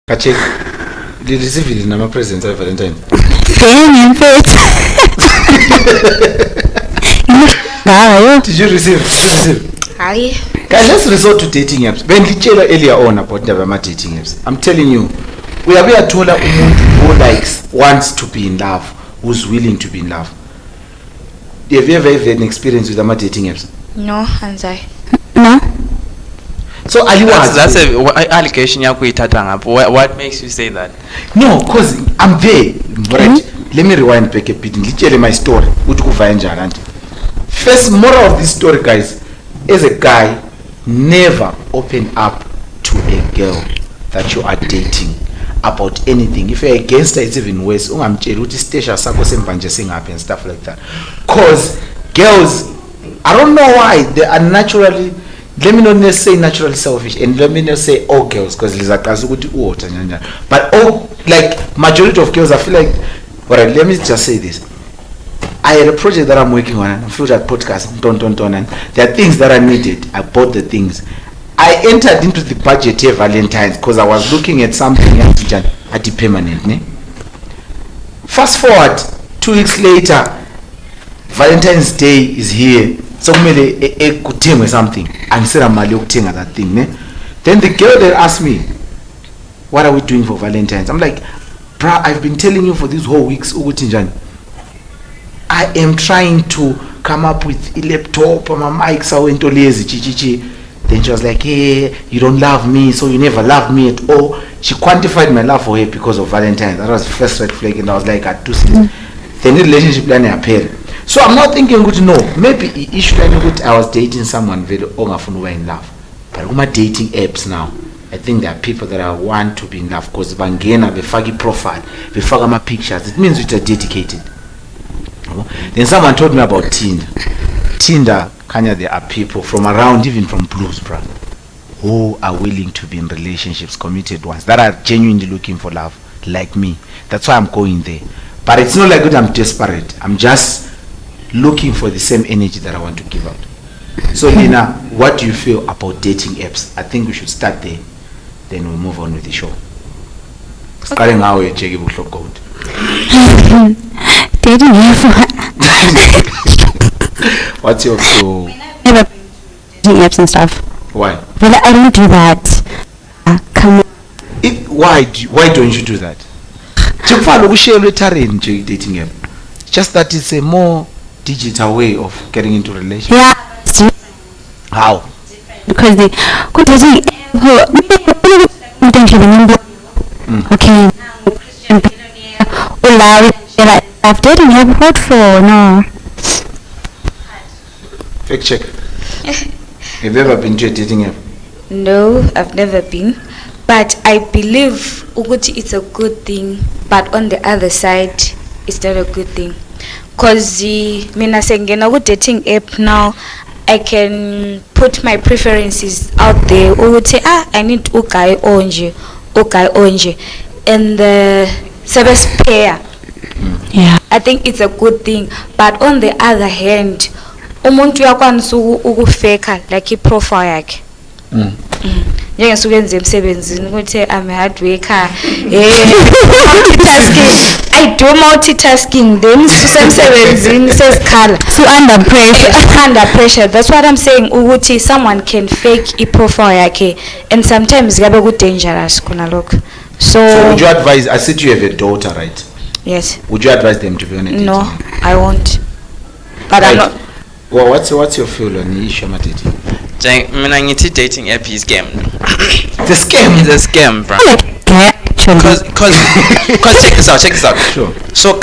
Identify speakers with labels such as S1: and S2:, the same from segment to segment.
S1: Kachek, did you receive it in my presence of Valentine? Did you receive?
S2: Hi.
S1: Guys, let's resort to dating apps. Ben Lichela earlier on about never dating apps. I'm telling you, we are told a who wants to be in love, who's willing to be in love. Have you ever had an experience with dating apps?
S2: No, Hanzai.
S3: No.
S1: So are you
S4: that's a allegation. What makes you say that?
S1: No, because I'm there. Right. Let me rewind back a bit. Literally my story. First moral of this story, guys, is a guy never open up to a girl that you are dating about anything. If you're against her, it's even worse. And stuff like that. Because girls, I don't know why they are naturally, let me not say naturally selfish, and let me not say all girls, because but all, like majority of girls, I feel like, alright, let me just say this. I had a project that I'm working on, Unfiltered Podcast, and there are things that I needed. I bought the things. I entered into the budget here Valentine's because I was looking at something at the permanent. Ne? Fast forward 2 weeks later, Valentine's Day is here. So I could tell me something. And said I'm looking at that thing. Ne? Then the girl that asked me, what are we doing for Valentine's? I'm like, bruh, I've been telling you for these whole weeks, I am trying to come up with a laptop or my mic, so into lazy. Then she was like, hey, you don't love me, so you never loved me at all. She quantified my love for her because of Valentine's. That was the first red flag, and I was like, at 2 seasons. Then the relationship plan appeared. So I'm not thinking good, no. Maybe issue good. I was dating someone very were in love. But with my dating apps now, I think there are people that I want to be in love because Bangena, the faggy profile, the fagama pictures. It means we are dedicated. Then someone told me about Tinder, Kenya, there are people from around, even from Blues, bro, who are willing to be in relationships, committed ones, that are genuinely looking for love, like me. That's why I'm going there. But it's not like that I'm desperate. I'm just looking for the same energy that I want to give out. So, Lina, what do you feel about dating apps? I think we should start there. Then we'll move on with the show. Starting now, we're checking the code.
S3: Dating
S1: What's your feel?
S3: Never dating apps and stuff.
S1: Why?
S3: Well, I don't do that. Come on.
S1: Why don't you do that? Dating app. Just that it's a more digital way of getting into a relationship.
S3: Yeah.
S1: How?
S3: Because they could dating okay. I've dating app. What for? No.
S1: Fact check. Have you ever been to a dating app?
S2: No, I've never been. But I believe Uguti it's a good thing, but on the other side, it's not a good thing. Because mina sengena with dating app now, I can put my preferences out there. Uguti I need ukai onje, and the service pair.
S3: Yeah.
S2: I think it's a good thing, but on the other hand, umuntu uyakwanisa ukufeka like iprofile yakhe. Njengesuke enze emsebenzini ukuthi I'm a hard worker. I do multitasking then emsebenzini sesikhala.
S3: So
S2: Under pressure. That's what I'm saying. Ukuthi someone can fake iprofile yakhe, and sometimes gabe ku dangerous kuna lokho.
S1: So would you advise? I said you have a daughter, right?
S2: Yes.
S1: Would you advise them to be on a dating?
S2: No, I won't. But
S1: right.
S2: I'm not.
S1: Well, what's your feel on the issue of dating?
S4: Dating app is scam.
S1: The scam?
S4: It's a scam, bro. Because check this out. Sure. So,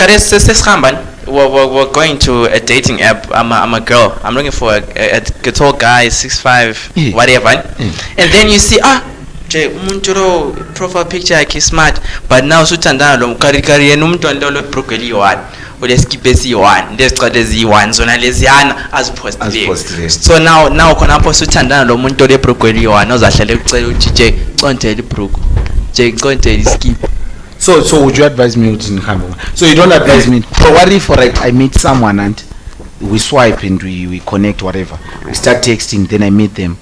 S4: we're going to a dating app. I'm a girl. I'm looking for a tall guy, 6'5", whatever. And then you see, umuntu profile picture yakhe smart, but now suthandana lo mkarikari yena umuntu ondolo brokeli one uleskipe ezi1 ndezicade ezi1 zona leziyana azipostile. So now khona apho suthandana lo muntu ole brokeli one ozahlale ucela uthi contele ibrook contele iskip.
S1: So would you advise me to come? So you don't advise me. So what if I meet someone and we swipe and we connect, whatever, we start texting, then I meet them,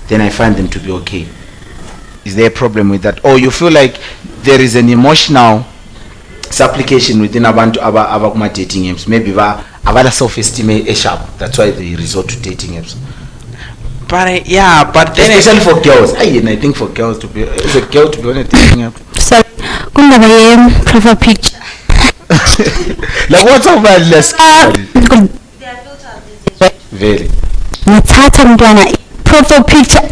S1: then I find them to be okay. Is there a problem with that, or you feel like there is an emotional supplication within abantu abakuma dating apps? Maybe abala self-esteem sharp, that's why they resort to dating apps.
S4: But yeah, but then
S1: especially for girls. And I think for girls to be as a girl to be on a dating app.
S3: So kungaba profile picture.
S1: Like what's up about less? Very.
S3: Ngithatha umntwana profile picture.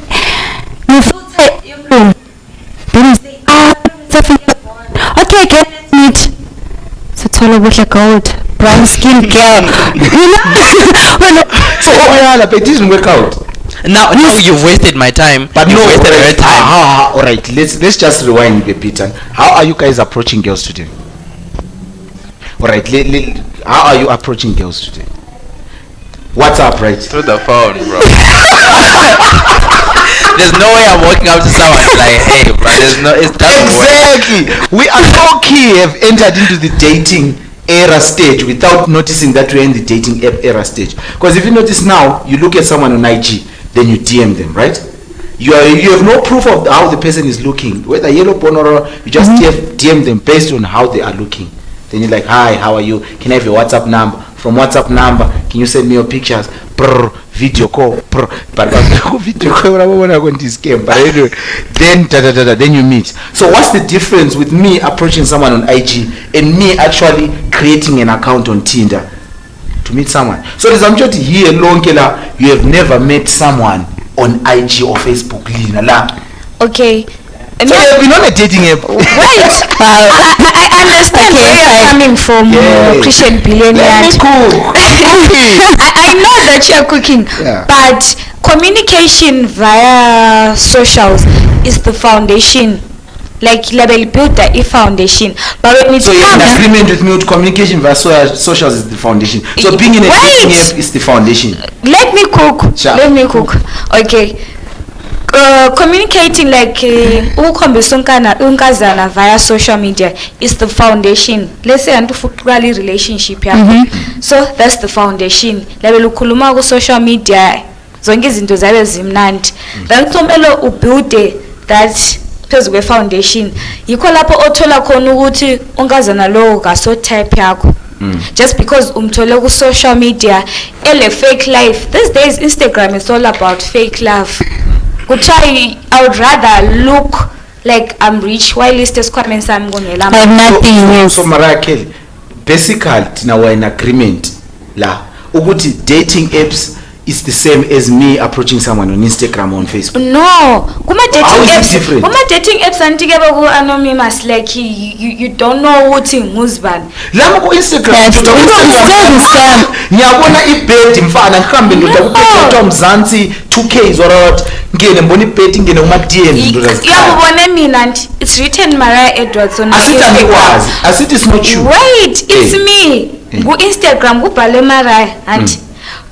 S3: Ngifuthe room. Then okay, get meet. So tall buhle gold, brown skin girl.
S1: So but it didn't work out.
S4: Now you've wasted my time. But you wasted her time.
S1: All right, let's just rewind a bit. How are you guys approaching girls today? All right, how are you approaching girls today? What's up, right?
S4: Through the phone, bro. There's no way I'm walking up to someone like, hey, bro. It doesn't
S1: exactly.
S4: work.
S1: We are low-key have entered into the dating era stage without noticing that we're in the dating app era stage. Because if you notice now, you look at someone on IG, then you DM them, right? You have no proof of how the person is looking, whether yellow bone or you just DM them based on how they are looking. Then you're like, hi, how are you? Can I have your WhatsApp number? From WhatsApp number, can you send me your pictures? Brr, video call. Brr. But video call, but anyway, then you meet. So what's the difference with me approaching someone on IG and me actually creating an account on Tinder to meet someone? So there's I'm here long you have never met someone on IG or Facebook.
S2: Okay.
S1: So you have been on a dating app.
S2: Wait, I understand where you're coming from, Christian billionaire.
S1: Let me cook.
S2: I know that you're cooking, but communication via socials is the foundation. Like level build the foundation. But when it's
S1: so you're in agreement with me with communication via socials is the foundation. So being in a dating app is the foundation.
S2: Let me cook.
S1: Sure.
S2: Let me cook. Okay. Communicating like unkazana via social media is the foundation. Let's say antufuqali relationship yakho. So that's the foundation. Level ukhuluma ku social media zonke izinto zabe zimnandi. Then kumele ubuilde that phezu kwe foundation. Yikho lapho othola khona ukuthi unkazana lo kaso type yakho. Just because umthole ku social media ele fake life. These days Instagram is all about fake love. I would rather look like I'm rich while this comments I'm going to
S3: have nothing.
S1: So Mariah Kelly, basically now we're in agreement la uguti dating apps is the same as me approaching someone on Instagram or on Facebook.
S2: No, kuma dating apps
S1: different.
S2: Kuma dating apps antigeba ku anonymous like you don't know what in husband.
S1: Lama ku Instagram
S3: ngiyabona
S1: ibed mfana ngihambe ndodakuphethe umzansi 2K or ngene mbona ibed ngene kuma DM
S2: yabona mina nti it's written Mariah Edwards on Instagram.
S1: Asithi it's not you.
S2: Wait, it's me. Ku Instagram kubhale Mariah and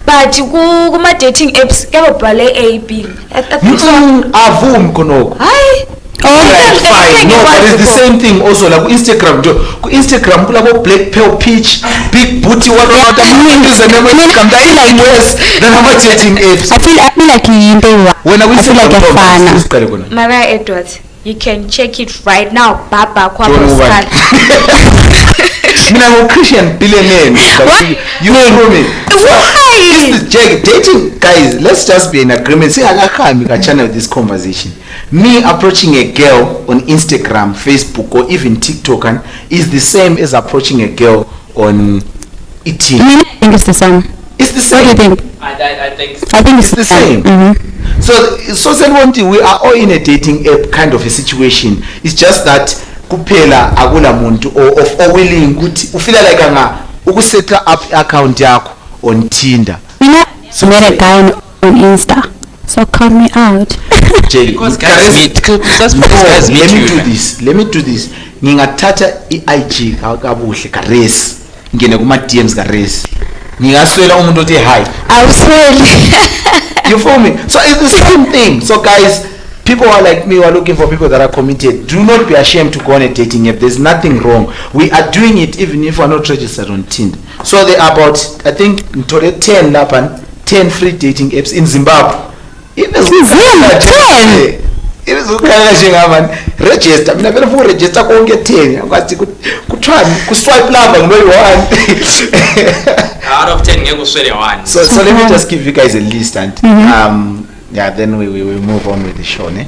S2: but kuma dating apps kebabhale AB.
S1: Avumi konoko.
S2: Hayi.
S1: Fine. No, but it's the same thing also like Instagram. Instagram kulabo black pearl peach big booty what is the name of Instagram that is like worse than how much dating apps.
S3: I feel like
S1: when I feel like
S3: a fan.
S2: Mariah Edwards, you can check it right now. Baba
S1: I'm a Christian billionaire. You know me. Why? Dating guys, let's just be in agreement. See, I can channel this conversation. Me approaching a girl on Instagram, Facebook, or even TikTok is the same as approaching a girl on ET.
S3: I think it's the same.
S1: It's the same.
S3: What do you think?
S4: I think
S3: it's
S1: the same. So we are all in a dating app kind of a situation. It's just that kuphela akula muntu of willing ukuthi ufila like ukuseta up account yakho on Tinder.
S3: So met a guy on Insta. So call me out.
S1: Let me do this. Ngingathatha iIG kabuhle ka race. Ngene kuma DMs ka race. Ngingaswela umuntu othi hi. You feel me? So it's the same thing. So guys, people are like me who are looking for people that are committed. Do not be ashamed to go on a dating app. There's nothing wrong. We are doing it even if we're not registered on Tinder. So there are about, I think, 10 free dating apps in Zimbabwe. Irizukhala njengamani register mina vele fuku register konke 10 akwazi kuthwani ku swipe lava ngoyi1
S4: out of 10 ngeke uswele 1.
S1: so let me just give you guys a list and yeah, then we move on with the show, ne?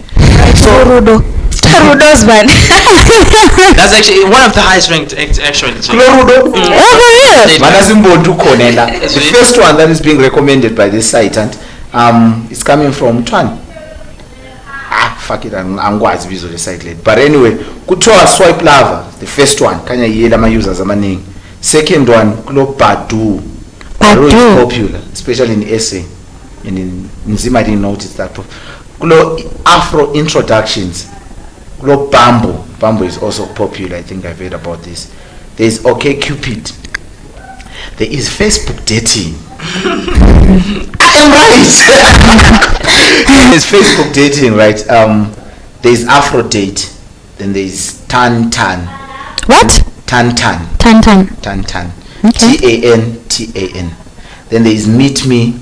S2: So Rudo's man.
S4: That's actually one of the highest ranked actually.
S1: Rudo. The first one that is being recommended by this site and it's coming from Twan. Fuck it, I'm visual site late. But anyway, kuthiwa swipe lava, the first one. Kanya yela ama users amaningi. Second one, kulo Badu. Badu is popular, especially in SA. And in Nzima didn't notice that. Kulo Afro introductions. Kulo Bambo is also popular. I think I've heard about this. There is OkCupid. There is Facebook dating. I am right. There's Facebook dating, right? There is Afro date. Then there is Tan.
S3: What?
S1: Tan.
S3: Tan. Okay.
S1: TAN. Then there is Meet Me.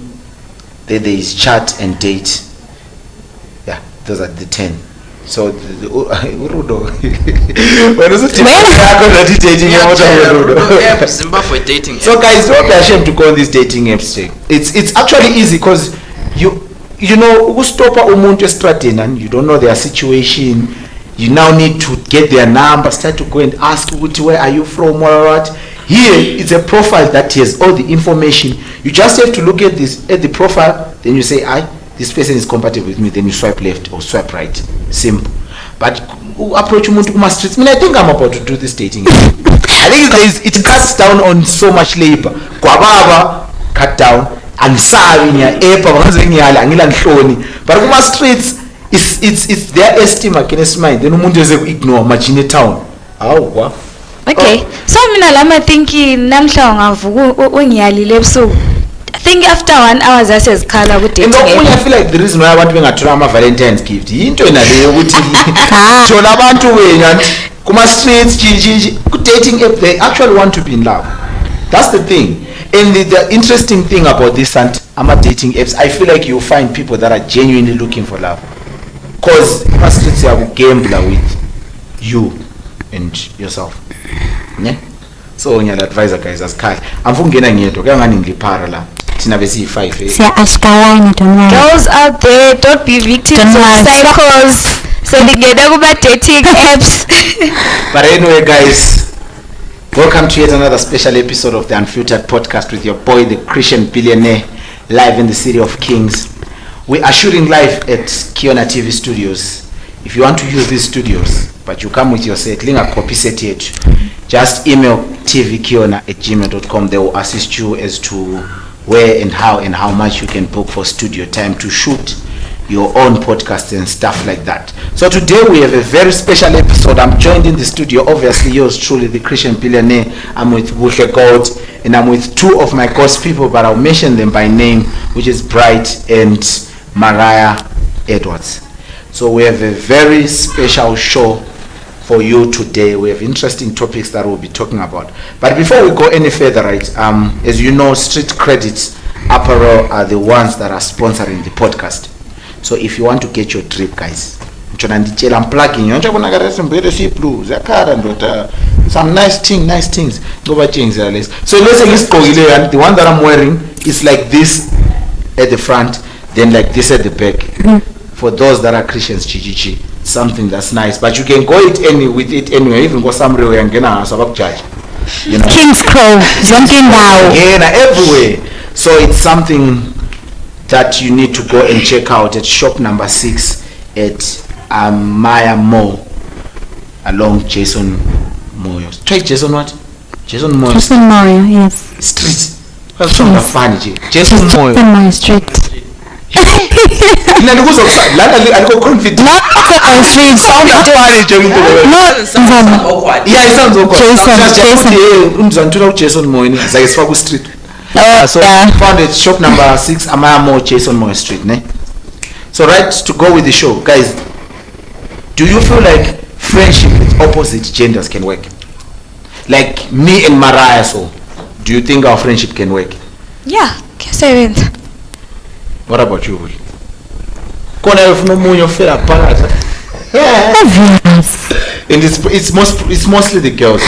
S1: Then there is Chat and Date. Yeah, those are the 10. So Urudo. When is it?
S4: Zimbabwe dating.
S1: So guys, don't be ashamed to go on this dating apps thing. It's actually easy because you know who stop umuntu estradini and you don't know their situation. You now need to get their number, start to go and ask where are you from, what. Here it's a profile that has all the information. You just have to look at the profile, then you say, this person is compatible with me, then you swipe left or swipe right. Simple. But approach umuntu kuma streets. I mean, I think I'm about to do this dating. I think it cuts down on so much labor. Kwababa cut down. Angisabi nya epa bangaze ngiyala angila nhloni. But kuma streets it's their estimate against mine. Then umuntu eze ignore machine town. Awu.
S2: Okay. So mina lama thinking namhla ngavuka ungiyalile ebusuku. I think after 1 hour zasezikhala ku dating.
S1: I feel like the reason why abantu bengathola ama Valentine's gift into enaleyo ukuthi thola abantu wena kuma streets ku dating app they actually want to be in love. That's the thing. And the interesting thing about this and ama dating apps, I feel like you find people that are genuinely looking for love. Cause kuma streets you gambler with you and yourself. Yeah? So ngiyala advisor guys asikhaya. Amfungena ngiyedwa kangani ngiliphara la. Thina besi 5.
S3: Siya askawani don't worry.
S2: Girls out there, don't be victims of psychos. So ningena kuba dating apps.
S1: But anyway guys, welcome to yet another special episode of the Unfiltered Podcast with your boy the Christian Billionaire, live in the city of Kings. We are shooting live at Kiona TV Studios. If you want to use these studios but you come with your set, link a copy set yet, just email tvkiona@gmail.com. They will assist you as to where and how much you can book for studio time to shoot your own podcast and stuff like that. So today we have a very special episode. I'm joined in the studio, obviously yours truly, the Christian Billionaire. I'm with Buhle Gold and I'm with two of my ghost people, but I'll mention them by name, which is Bright and Mariah Edwards. So we have a very special show for you today. We have interesting topics that we'll be talking about. But before we go any further, right, as you know, Street Credits Apparel are the ones that are sponsoring the podcast. So if you want to get your drip, guys, I'm plugging some nice things. So let's say the one that I'm wearing is like this at the front, then like this at the back. For those that are Christians, chichichi, something that's nice. But you can go with it anywhere, even go somewhere and get a judge. You know,
S3: King's Crow, something now.
S1: Everywhere. So it's something that you need to go and check out at shop number 6 at Maya Mall along Jason Moyo. Try Jason what? Jason Moyo.
S3: Jason Moyo, yes.
S1: Street. What's funny? Jason Moyo.
S3: Jason Moyo Street.
S1: Not on street.
S4: Sounds awkward.
S1: Yeah, it sounds awkward. Jason Moyo. It's like street. So found it shop number 6 Amaya Mall, Jason Moyo Street, ne? So right to go with the show, guys. Do you feel like friendship with opposite genders can work? Like me and Mariah, so do you think our friendship can work?
S2: Yeah,
S1: what about you, Will? Kona ufuna umunye ofela phakathi.
S3: Obvious.
S1: And it's mostly the girls.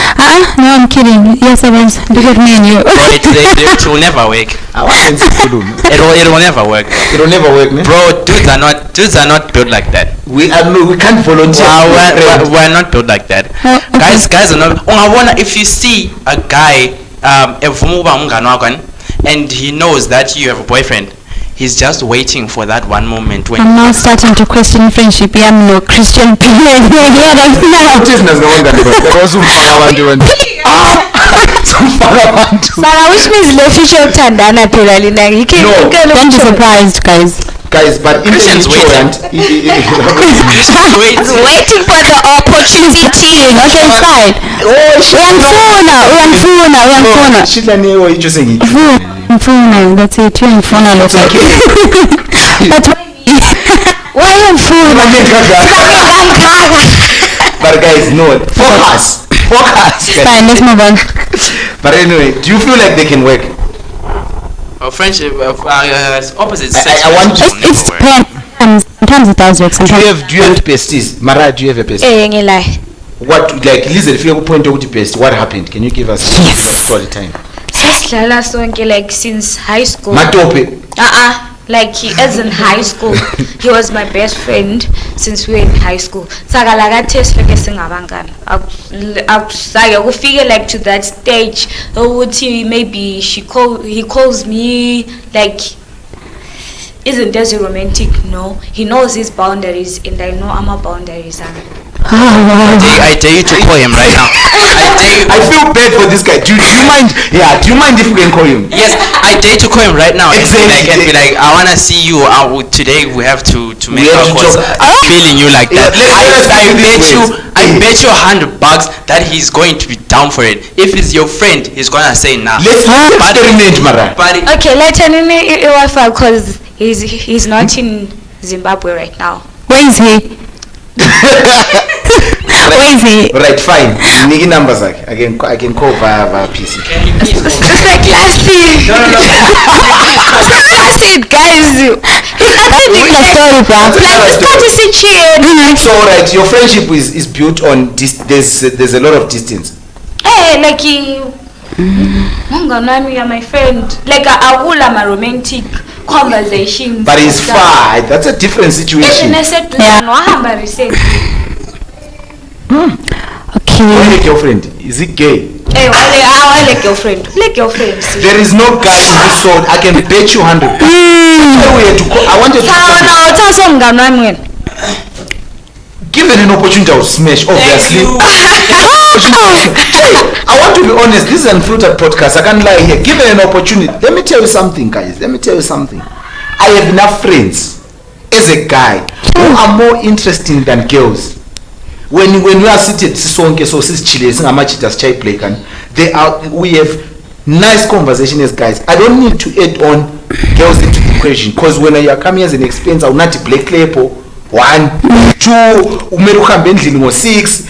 S3: No, I'm kidding. Yes, I was. Look at me and you.
S4: Bro, it will never work. It will never work.
S1: It will never work, man.
S4: Bro, dudes are not built like that.
S1: We can't volunteer.
S4: We're not built like that. Guys are not. If you see a guy, and he knows that you have a boyfriend, he's just waiting for that one moment when.
S3: I'm now starting to question friendship. I'm no Christian people.
S2: Sarah, which means the future Tandana Pirali.
S3: Don't be surprised, guys.
S1: But
S4: Christians
S1: waiting
S2: for the opportunity.
S3: Okay, fine. Uyangifuna, that's it. Uyangifuna lokho. But why uyangifuna?
S1: But guys, no. Focus.
S3: Fine, let's move on.
S1: But anyway, do you feel like they can work?
S4: Friendship, opposite sex.
S1: I want
S3: It's depends. Sometimes it does work.
S1: Do you have besties? Mara, do you have a bestie? What, like, listen, if you have a point of the best, what happened? Can you give us story time?
S2: Like since high school.
S1: Matope.
S2: Like he is in high school. He was my best friend since we were in high school. Like test like I figure like to that stage. Maybe he calls me like. Isn't that romantic? No. He knows his boundaries and I know my boundaries.
S4: I dare you to call him right now.
S1: I feel bad for this guy. Do you mind? Yeah. Do you mind if we can call him?
S4: Yes, I dare to call him right now.
S1: Exactly.
S4: And be like, I wanna see you. Today we have to make our calls. Feeling you like that. I bet you $100 that he's going to be down for it. If it's your friend, he's gonna say nah.
S1: Let's experiment, Mara.
S2: Okay, let's because he's not in Zimbabwe right now.
S3: Where is he? Where is he?
S1: Right, fine. Nigga numbers I can call via PC.
S4: Can you please call
S2: Classic.
S4: No.
S2: Classic, guys.
S1: So right, your friendship is built on there's a lot of distance.
S2: Hey, like my friend. Like my romantic conversation.
S1: But it's far. That's a different situation.
S3: Okay.
S1: Why your girlfriend? Is it gay?
S2: Hey, I like your friend. Like your friend.
S1: There is no guy in this soul. I can bet you $100. I wanted to. Given an opportunity, I will smash. Obviously. I want to be honest. This is an Unfiltered Podcast. I can't lie here. Given an opportunity, let me tell you something, guys. I have enough friends as a guy who are more interesting than girls. When we are seated, we have nice conversation as guys. I don't need to add on girls into the equation because when you are coming as an expense, I will not black label. 1, 2, umele uhambe endlini ngo6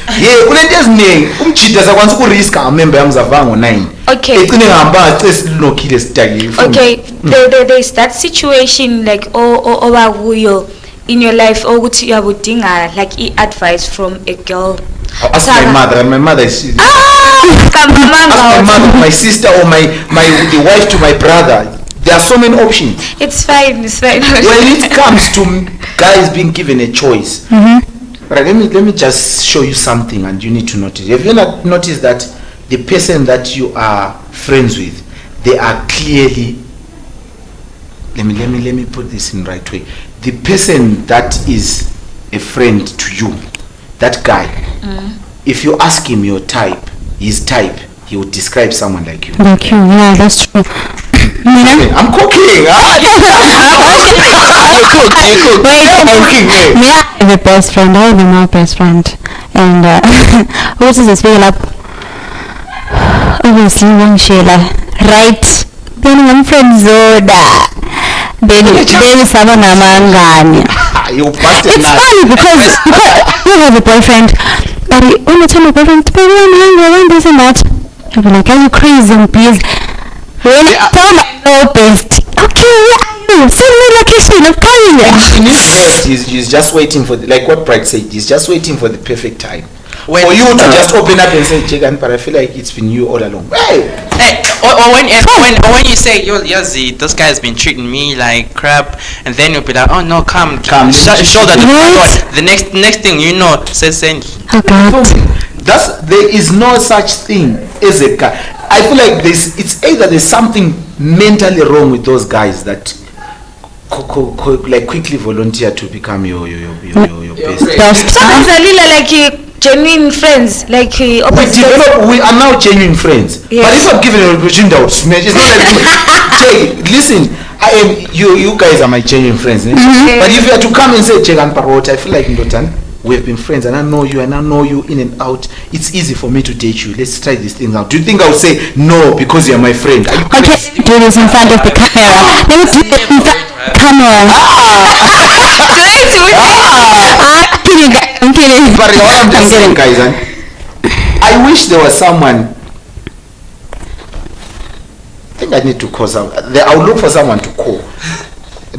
S1: kunento eziningi umjida sakwanisa ukurisk amember yamzavanga ngo9 ecine ngihamba ngacesi linokhile sidakile
S2: there's that situation like owakuyo in your life ukuthi uyabudinga like advice from a girl.
S1: Ask my mother. My mother is ask my mother, my sister, or the wife to my brother. There are so many options.
S2: It's fine.
S1: When it comes to guys being given a choice, right, let me just show you something, and you need to notice. Have you not noticed that the person that you are friends with, they are clearly. Let me put this in the right way. The person that is a friend to you, that guy, if you ask him your type, his type, he will describe someone like you.
S3: Like you, yeah, that's true.
S1: I'm cooking. You cook.
S3: Wait, me, I have a best friend. I have my best friend, and what is this? Up. Obviously, one Sheila, right? Then one friend Zoda. Then someone amangani. It's funny because you have a boyfriend, but when you tell my boyfriend, this and that, I'll be like, are you crazy? Please. Really? Tell my no best. Okay, where are you? Send me like kitchen of coming.
S1: In his head, he's just waiting for like what Pride said. He's just waiting for the perfect time
S4: When-
S1: for you to just open up and say, "Chegan," but I feel like it's been you all along. Hey,
S4: Hey, or when you say, yo, Yazi, this guy's been treating me like crap, and then you'll be like, oh no, come, shoulder the
S3: What?
S4: the next thing you know, says Sandy.
S3: Oh God.
S1: there is no such thing as a guy. I feel like it's either there's something mentally wrong with those guys that like quickly volunteer to become your best.
S2: Sometimes I really like genuine friends, like
S1: We are now genuine friends.
S2: Yes.
S1: But if I'm given an opportunity, I would smash. It's not like Jay, listen, I am you guys are my genuine friends. Eh? But if you are to come and say Jay and Parrot, I feel like Ndotan, we have been friends and I know you in and out. It's easy for me to date you. Let's try these things out. Do you think I would say no because you're my friend? Are you
S3: Okay,
S1: crazy?
S3: do this in front of the camera. Let me do it in front of the camera. I'm kidding.
S1: But what I'm just saying, guys, I wish there was someone. I think I need to call some. I'll look for someone to call.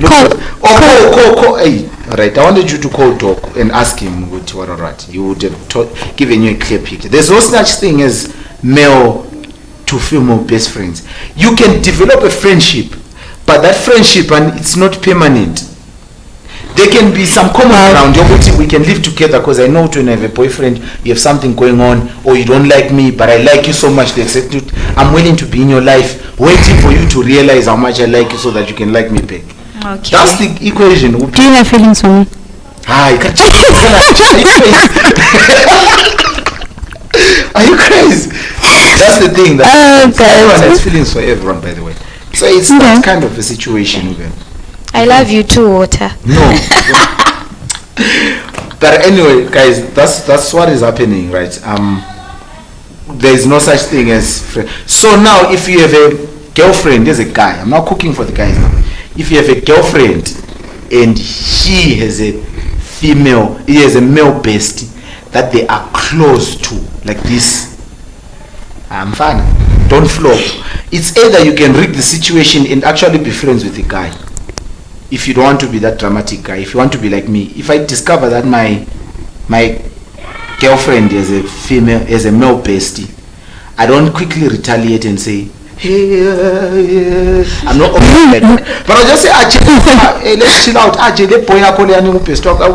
S1: Call. Hey, alright. I wanted you to call Doc and ask him what alright. He would have given you a clear picture. There's no such thing as male to female best friends. You can develop a friendship, but that friendship and it's not permanent. There can be some common ground. We can live together because I know when I have a boyfriend, you have something going on, or you don't like me, but I like you so much. I'm willing to be in your life, waiting for you to realize how much I like you so that you can like me back.
S2: Okay.
S1: That's the equation.
S3: Do you have feelings for me?
S1: Hi, are you crazy? That's the thing. Everyone has feelings for everyone, by the way. So it's that kind of a situation. Even.
S2: I love you too, Water.
S1: No. But anyway, guys, that's what is happening, right? There is no such thing as friend. So now, if you have a girlfriend, there's a guy. I'm not cooking for the guys now. If you have a girlfriend and he has a male bestie that they are close to, like this, I'm fine. Don't flop. It's either you can rig the situation and actually be friends with the guy. If you don't want to be that dramatic guy, if you want to be like me, if I discover that my girlfriend is a male bestie, I don't quickly retaliate and say, hey, I'm not like that. But I'll just say, hey, let's chill out.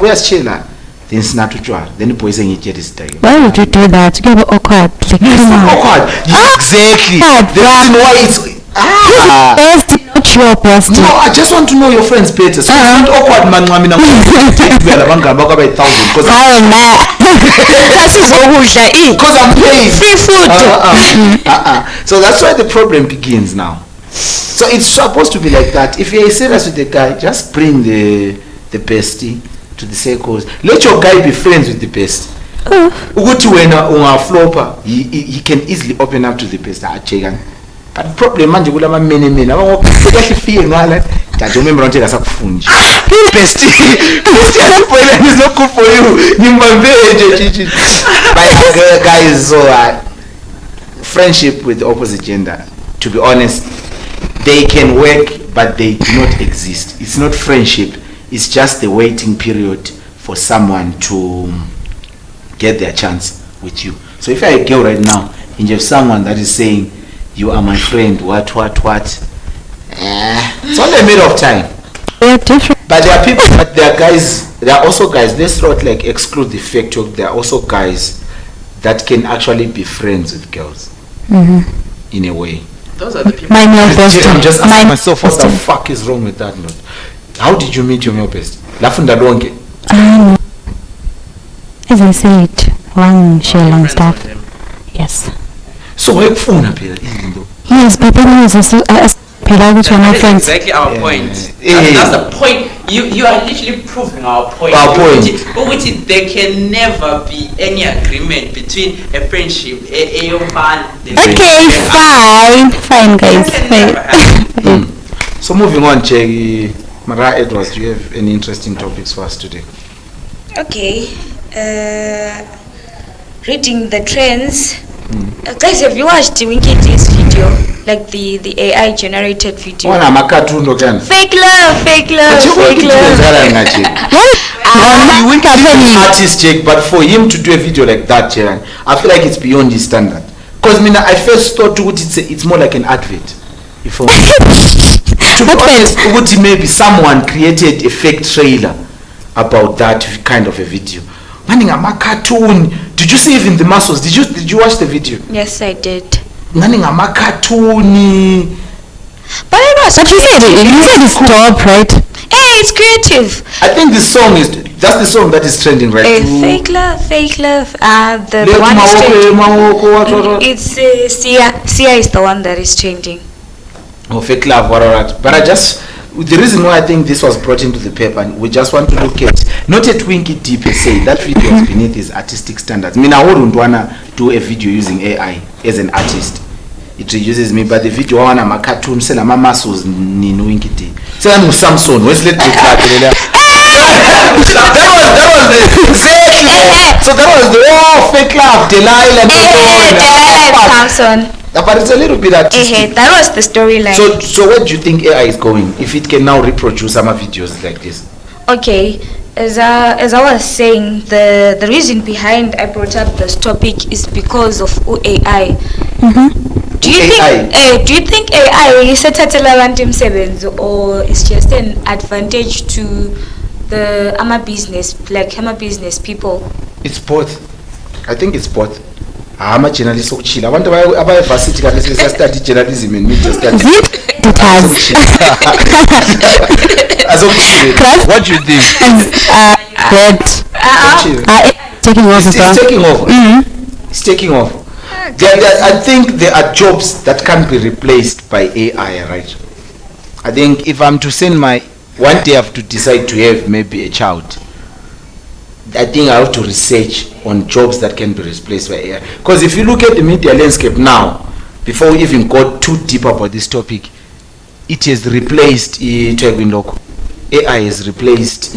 S1: Where's chiller? Then it's not to then the boy saying it is time.
S3: Why would you do that? You get awkward. Like,
S1: It's not awkward. Exactly. The reason why it's
S3: bestie, not your bestie.
S1: no, I just want to know your friends better. So it's not awkward, man. I mean, I'm because I'm paying.
S3: Free food.
S1: So that's why the problem begins now. So it's supposed to be like that. If you're serious with the guy, just bring the bestie to the circles. Let your guy be friends with the bestie. Uguti when flopper, he can easily open up to the bestie. But problem manje kula men abangokufika ngala jaje umembe lonke kasakufunja best spoiler is not good for you nimbambeje but guys, so friendship with the opposite gender, to be honest, they can work but they do not exist. It's not friendship, it's just the waiting period for someone to get their chance with you. So if you're a girl right now and you have someone that is saying you are my friend, what? It's only a matter of time.
S3: They're different.
S1: But there are people, but there are guys, there are also guys, let's not like exclude the fact of there are also guys that can actually be friends with girls. In a way.
S4: Those are the people.
S3: My male bestie.
S1: I'm just asking myself, what the
S3: bestie.
S1: fuck is wrong with that? How did you meet your male bestie? Lafunda lonke.
S3: As I said, long share long
S4: Friends
S3: stuff.
S4: with him.
S3: Yes.
S1: So wekufuna phela izinto.
S3: Yes, but then there's also phela ukuthi you're
S4: That
S3: not
S4: is
S3: friends.
S4: exactly our point.
S1: Yeah.
S4: That's the point. You are literally proving our point.
S1: Our point.
S4: Ukuthi there can never be any agreement between a friendship, a man.
S3: Okay, fine guys. Fine.
S1: So moving on, Chegi, Mara Edwards, do you have any interesting topics for us today?
S2: Okay. Reading the trends Guys, have you watched Winky D's video? Like the AI generated video.
S1: One I'm a cartoon again.
S2: Fake love.
S1: But you
S2: Fake love.
S1: We can artist Jake, but for him to do a video like that, Jaran, I feel like it's beyond his standard. Because I first thought it's more like an advert. If to be honest, maybe someone created a fake trailer about that kind of a video. Manning a cartoon. Did you see even the muscles? Did you watch the video?
S2: Yes, I did.
S1: Manning a cartoon.
S2: But it was.
S3: But you said it's dope, right?
S2: Hey, it's creative.
S1: I think the song that's the song that is trending right now.
S2: Fake love. The one is trending. It's Sia is the one that is trending.
S1: Oh, fake love, whatever. But the reason why I think this was brought into the paper, and we just want to look at, not at Winky D per se, that video is beneath his artistic standards. I wouldn't want to do a video using AI as an artist. It reduces me, but the video I want a cartoon, say my muscles in Winky D. Say I'm Samson, where's let me clap? That was exactly. So that was the fake love, Delilah,
S2: Samson.
S1: But it's a little bit artistic.
S2: That was the storyline.
S1: So where do you think AI is going if it can now reproduce some videos like this?
S2: Okay, as I was saying, the reason behind I brought up this topic is because of AI. Do you think AI is a or is just an advantage to the business people?
S1: It's both. I think it's both. I'm a journalist so chill. I want to buy a varsity study journalism and media studies. What do you think? Taking off. It's taking off. I think there are jobs that can't be replaced by AI, right? I think if I'm to send one day I have to decide to have maybe a child, I think I have to research on jobs that can be replaced by AI. Because if you look at the media landscape now, before we even got too deep about this topic, it has replaced AI has replaced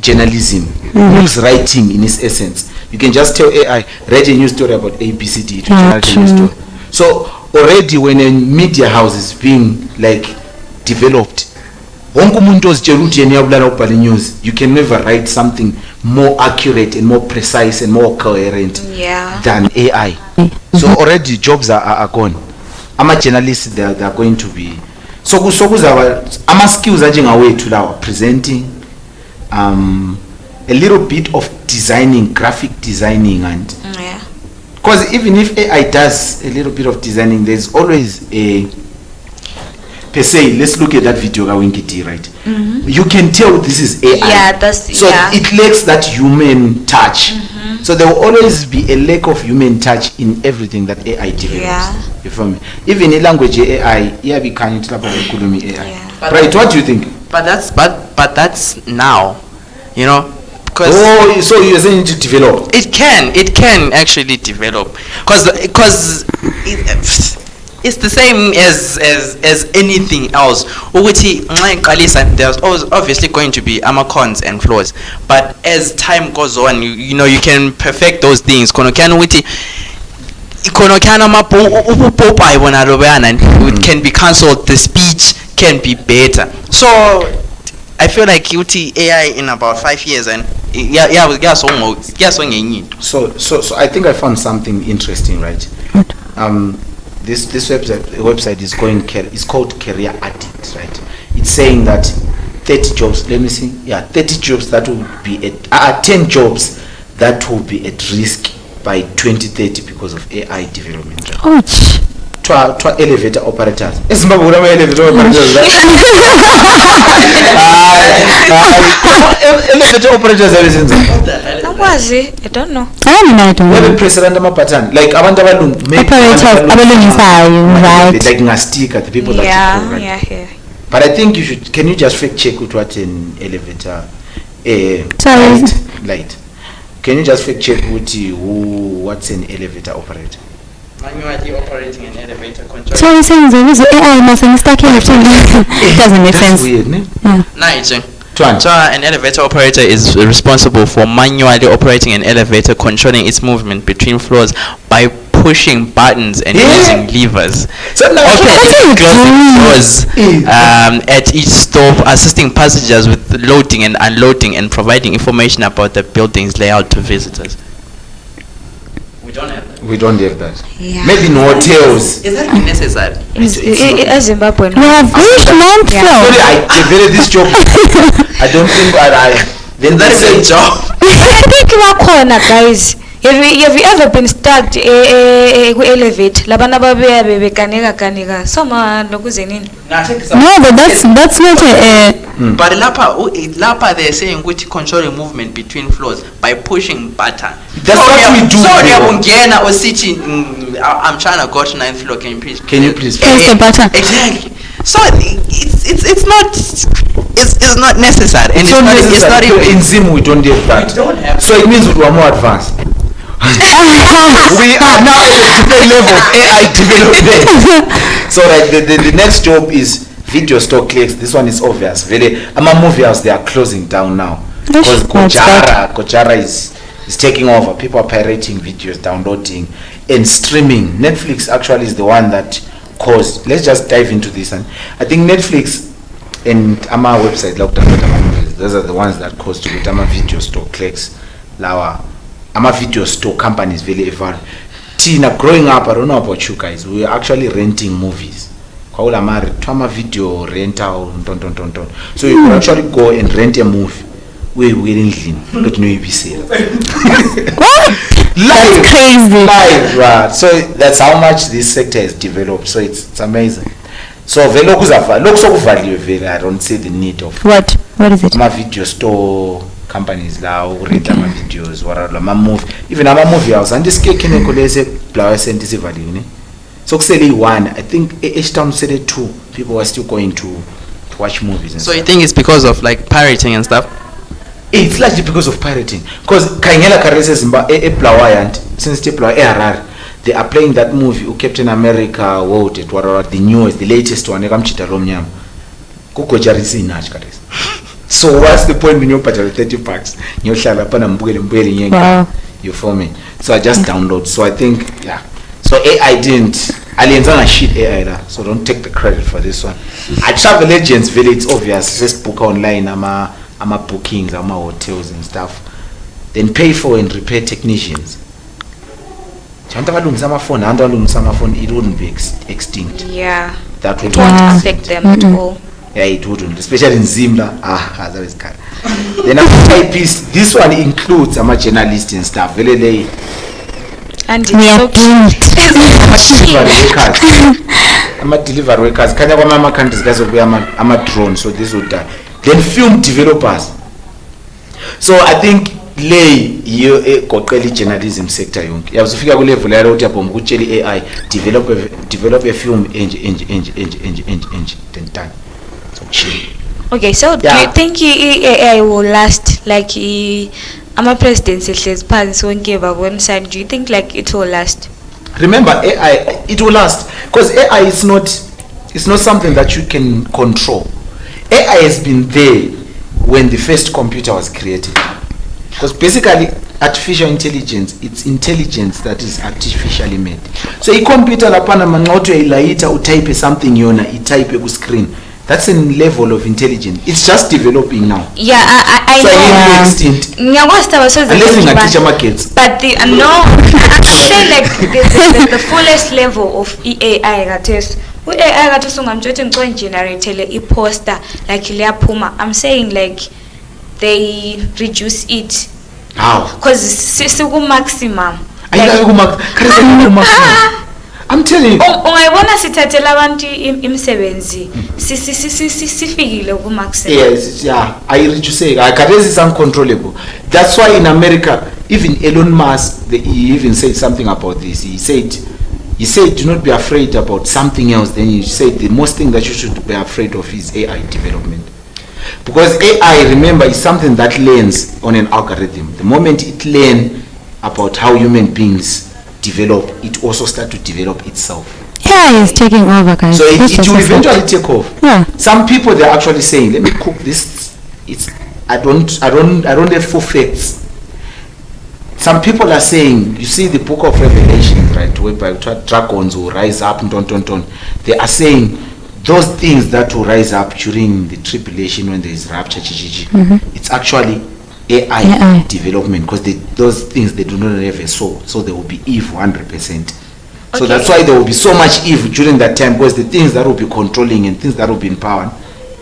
S1: journalism, news writing in its essence. You can just tell AI, write a news story about ABCD to generate a news story. So already when a media house is being developed, news, you can never write something more accurate and more precise and more coherent than AI. So already jobs are gone. I'm a journalist, they are going to be so skills away to our presenting, a little bit of designing, graphic designing, and because even if AI does a little bit of designing, there's always a per se. Let's look at that video Winky D, right? You can tell this is AI. It lacks that human touch. So there will always be a lack of human touch in everything that AI develops. You feel me? Even in language AI, AI. Right? What do you think?
S4: But that's now, because
S1: so you're saying to develop?
S4: It can actually develop, because it's the same as anything else. There's obviously going to be cons and flaws, but as time goes on, you can perfect those things. It can be cancelled. The speech can be better. So I feel like AI in about 5 years and
S1: So I think I found something interesting, right? This website is called Career Addict, right? It's saying that 30 jobs, 30 jobs that will be 10 jobs that will be at risk by 2030 because of AI development.
S3: Ouch.
S1: To elevator operators. Elevator operators, right? Elevator operaters are listening.
S2: I don't know.
S1: When the president pattern, like operators, right? Like Nastika, the people that you call, right?
S2: Yeah.
S1: But I think you should. Can you just fact check what an elevator light? Can you just fact check what's an elevator operator?
S4: Manually operating an elevator control.
S3: So you're saying there is AI must stuck in it doesn't make sense.
S1: Weird, ne?
S3: Yeah.
S1: Tuan.
S4: So an elevator operator is responsible for manually operating an elevator, controlling its movement between floors by pushing buttons and using levers.
S1: So now
S4: Opening and closing doors at each stop, assisting passengers with loading and unloading, and providing information about the building's layout to visitors. We don't have that.
S1: we don't have that.
S2: Yeah.
S1: Maybe in hotels.
S4: Is that necessary?
S2: Zimbabwe,
S3: We have reached ninth
S2: Yeah.
S3: floor.
S1: Sorry, I developed this job. I don't think then
S4: That is a job.
S2: I think bakhona guys. Have you ever been stuck ku-elevator labana babuya bekanika soma lokuze nini?
S3: No, but that's not a.
S4: But lapa they're saying which controlling movement between floors by pushing button.
S1: That's what we do.
S4: So
S1: bro.
S4: Ngena or sitting. I'm trying to go to 9th floor. Can you please?
S1: Please
S3: Press the button.
S4: Exactly. So it's not necessary. And
S1: It's not necessary.
S4: It's not even.
S1: In Zim we don't have that.
S4: We don't have.
S1: So it means we are more advanced. We are now at a different level of AI development. So like the next job is video store clicks. This one is obvious. Really, movie house, they are closing down now because Gojara is taking over. People are pirating videos, downloading and streaming. Netflix actually is the one that caused. Let's just dive into this. And I think Netflix and our website, those are the ones that caused to get video store clicks. Lawa. Video store companies very ever. Tina growing up, I don't know about you guys. We were actually renting movies. Video rental. So you could actually go and rent a movie. We didn't but no you say.
S3: That's crazy.
S1: Live, right? So that's how much this sector has developed. So it's amazing. So I don't see the need of
S3: What is it?
S1: video store companies now rent videos movie even movie house and this cake in a blower sent value. So say one, I think each town said 2 people were still going to watch movies and
S4: So
S1: stuff.
S4: you think it's because of like pirating and stuff?
S1: It's largely because of pirating. Because Kangela Kareses and since they are playing that movie Captain America World the newest, the latest one. So what's the point when you pay 30 bucks? You
S3: Wow.
S1: You feel me? So I just download. So I think So AI didn't. Aliens shit AI so don't take the credit for this one. At travel agents, really, it's obvious. Just book online. I'm a bookings, I'm a hotels and stuff. Then pay for and repair technicians. It wouldn't be extinct.
S2: Yeah.
S1: That would
S2: It won't
S3: Wow.
S2: affect them at all.
S1: Yeah, it wouldn't, especially in Zimla. That is kind. Then after piece, this one includes a journalist and stuff. Very
S2: And
S3: We
S2: it's
S3: are
S2: so
S3: doomed.
S1: delivery workers. I'm a delivery workers. Can you my countries guys will be I'm a drone, so this would die. Then film developers. So I think you journalism sector young. You have to figure out level AI develop a film engine then done. So chill.
S2: Okay, so do
S1: Yeah.
S2: you think AI will last like I'm a president so give up one side? Do you think like it will last?
S1: Remember AI, it will last because AI is not something that you can control. AI has been there when the first computer was created, because basically artificial intelligence, it's intelligence that is artificially made. So a computer lapana mangoto ilaita utype something yona itype ku screen. That's a level of intelligence. It's just developing now.
S2: Yeah, I
S1: So
S2: know.
S1: it will be extinct unless you teach my kids.
S2: But no, I'm saying like the fullest level of AI that is. AI that is I'm just going to generate a poster like Puma. I'm saying like they reduce it
S1: How?
S2: because it's maximum.
S1: I'm telling you.
S2: Ungayibona sithathela abantu imisebenzi sifikile ku maximum.
S1: Yes, yeah, I reduce it. Is uncontrollable. That's why in America, even Elon Musk, he even said something about this. He said, do not be afraid about something else. Then he said the most thing that you should be afraid of is AI development. Because AI, remember, is something that learns on an algorithm. The moment it learns about how human beings develop, it also starts to develop itself.
S3: AI is taking over, guys.
S1: So it will
S3: That's
S1: eventually take off.
S3: Yeah.
S1: Some people, they're actually saying, let me cook this I don't have full facts. Some people are saying, you see the book of Revelation, right, whereby dragons will rise up, they are saying those things that will rise up during the tribulation when there is rapture, it's actually AI development, because those things, they do not have a soul, so they will be evil 100%. So that's why there will be so much evil during that time, because the things that will be controlling and things that will be in power,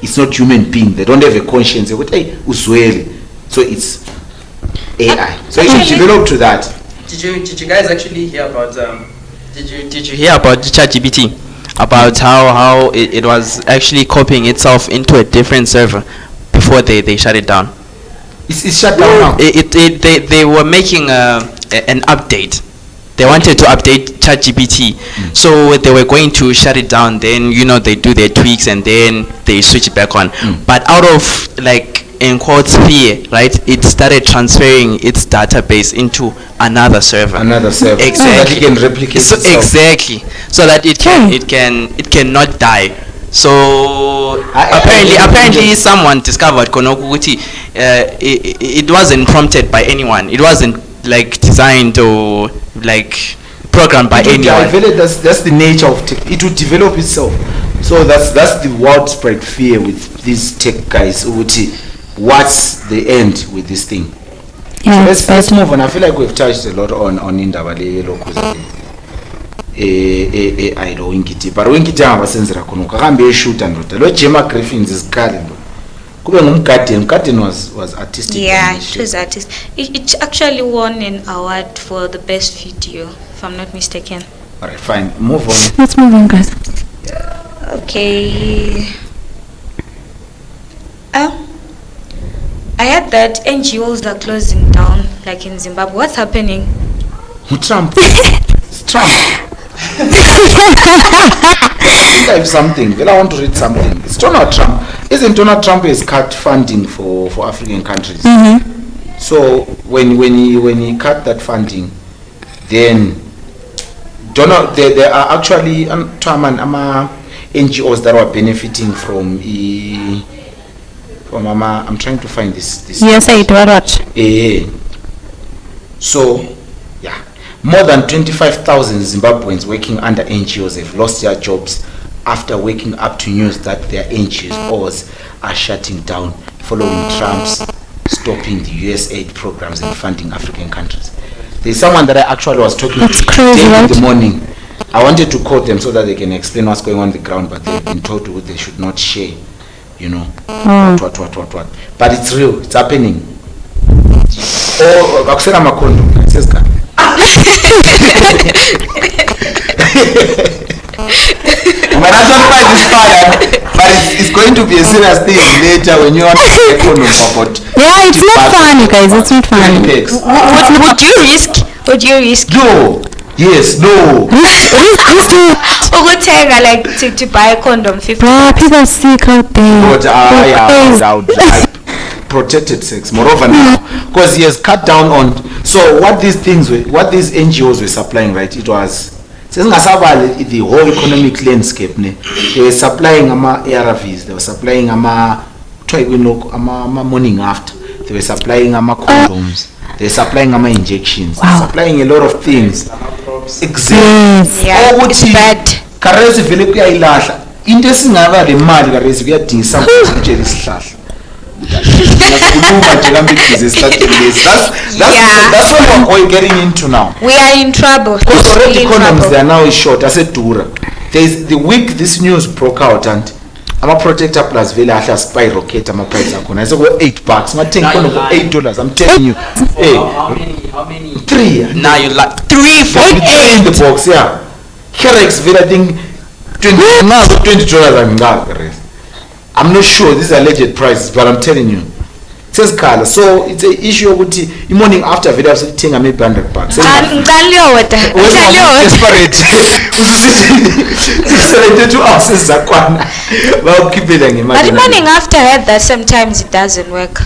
S1: it's not human being. They don't have a conscience. They go, hey, uswele. So it's AI. So it should develop to that.
S4: Did you guys actually hear about did you hear about ChatGPT? About how it was actually copying itself into a different server before they shut it down.
S1: It's shut down now.
S4: They were making an update. They wanted to update ChatGPT, so they were going to shut it down. Then they do their tweaks and then they switch it back on. But out of, like, in quotes, fear, right? It started transferring its database into another server.
S1: Exactly. So that it can replicate itself.
S4: Exactly. So that it cannot die. So apparently someone discovered Konokuti. It wasn't prompted by anyone. It wasn't like designed or like programmed by anyone.
S1: That's the nature of tech. It will develop itself. So that's the widespread fear with these tech guys. What's the end with this thing?
S3: Yeah,
S1: so let's move on. I feel like we've touched a lot on indabale AI lo Winkiti. But Winkiti abasenzera kuno kakambe shoot and lo Gemma Griffins is calling. Kube ngumgarden was artistic.
S2: Yeah, it was artistic. It actually won an award for the best video, if I'm not mistaken.
S1: Alright, fine. Move on.
S3: Let's move on, guys.
S2: Okay. I heard that NGOs are closing down, like in Zimbabwe. What's happening?
S1: Trump. It's Trump. I think I have something. Well, I want to read something. It's Donald Trump. Isn't Donald Trump has cut funding for African countries? So when he cut that funding, then there are actually NGOs that are benefiting from I'm trying to find this.
S3: Yes, I do what?
S1: So yeah, more than 25,000 Zimbabweans working under NGOs have lost their jobs after waking up to news that their NGOs are shutting down following Trump's stopping the US aid programs and funding African countries. There's someone that I actually was talking to today in the morning. I wanted to quote them so that they can explain what's going on the ground, but they've been told they should not share, what. But it's real, it's happening. Oh, Akusera Makondo, it says that. But that's not quite this far, but it's going to be a serious thing later when you want to economy about.
S3: Yeah, it's not funny, guys. It's not funny.
S2: Would you risk?
S1: No. Yes. No.
S2: Like to buy a condom 50.
S3: Bro, people sick out there.
S1: But I protected sex. Moreover now, because he has cut down on. So what these NGOs were supplying, right? It was the whole economic landscape. They were supplying ARVs. They were supplying morning after. They were supplying condoms. They were supplying injections. Wow. They were supplying a lot of things. Exactly.
S2: Yeah, it's bad.
S1: Karezi vele kuyayilahla. Into esingaba le mali karezi kuyadinga something nje lesihlahla. That's what we're getting into now.
S2: We are in trouble.
S1: Because already condoms they are now short. I said Dura. There's the week this news broke out and I'm a protector plus vele ahla spy rocket ama price akona. I said go $8. My tank condom for $8. I'm telling you. Hey.
S4: How many?
S1: 3.
S4: Now you like 3 for 8
S1: in the box, yeah. Kerex vele I think $20 I'm not sure these are alleged prices, but I'm telling you. It says Carla. So it's an issue of the morning after video so thing I made $100. Desperate. 72 ounces zakwana. Well, keep it in.
S2: But the morning after I had that sometimes it doesn't work.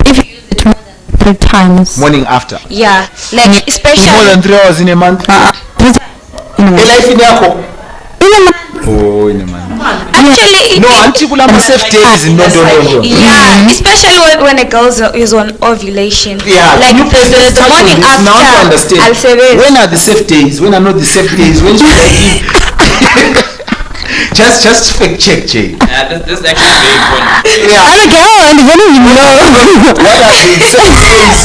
S3: If you use it more than 3 times.
S1: Morning after.
S2: Yeah, like especially
S1: more than 3 hours in a month.
S3: In a month.
S1: Life in Yako.
S3: In a month.
S1: Oh, in a month.
S2: Actually,
S1: No, until kulama safe days. No.
S2: yeah, especially when a girl is on ovulation.
S1: Yeah,
S2: like
S1: can you please
S2: the
S1: touch on
S2: morning
S1: this?
S2: after.
S1: Now to understand.
S2: I'll say this.
S1: When are the safe days? When are not the safe days? When should I give? just fact check, Jay.
S4: Yeah, this is actually very important.
S1: Yeah.
S3: I'm a girl and what do you know?
S1: What are the safe days?